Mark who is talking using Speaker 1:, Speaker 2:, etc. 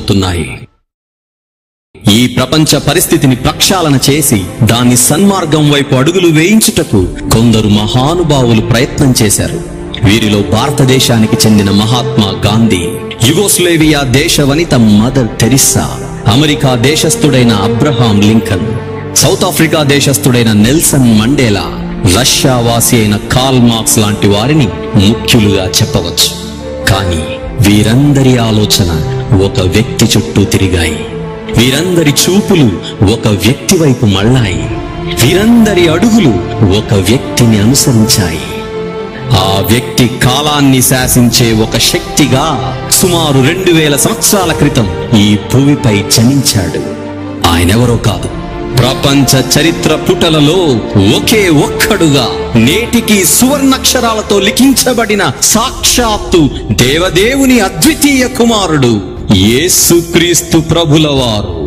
Speaker 1: జరగబోతున్నాయి. ఈ ప్రపంచ పరిస్థితిని ప్రక్షాళన చేసి దాన్ని సన్మార్గం వైపు అడుగులు వేయించుటకు కొందరు మహానుభావులు ప్రయత్నం చేశారు. వీరిలో భారతదేశానికి చెందిన మహాత్మా గాంధీ, యుగోస్లేవియా దేశ వనిత మదర్ టెరిస్సా, అమెరికా దేశస్థుడైన అబ్రహాం లింకన్, సౌత్ ఆఫ్రికా దేశస్థుడైన నెల్సన్ మండేలా, రష్యా వాసి అయిన కార్ల్ మార్క్స్ లాంటి వారిని ముఖ్యులుగా చెప్పవచ్చు. కానీ వీరందరి ఆలోచన ఒక వ్యక్తి చుట్టూ తిరిగాయి. వీరందరి చూపులు ఒక వ్యక్తి వైపు మళ్ళాయి. వీరందరి అడుగులు ఒక వ్యక్తిని అనుసరించాయి. ఆ వ్యక్తి కాలాన్ని శాసించే ఒక శక్తిగా సుమారు 2000 సంవత్సరాల క్రితం ఈ భూమిపై జనించాడు. ఆయనెవరో కాదు, ప్రపంచ చరిత్ర పుటలలో ఒకే ఒక్కడుగా నేటికి సువర్ణాక్షరాలతో లిఖించబడిన సాక్షాత్తు దేవదేవుని అద్వితీయ కుమారుడు యేసుక్రీస్తు ప్రభుల వారు.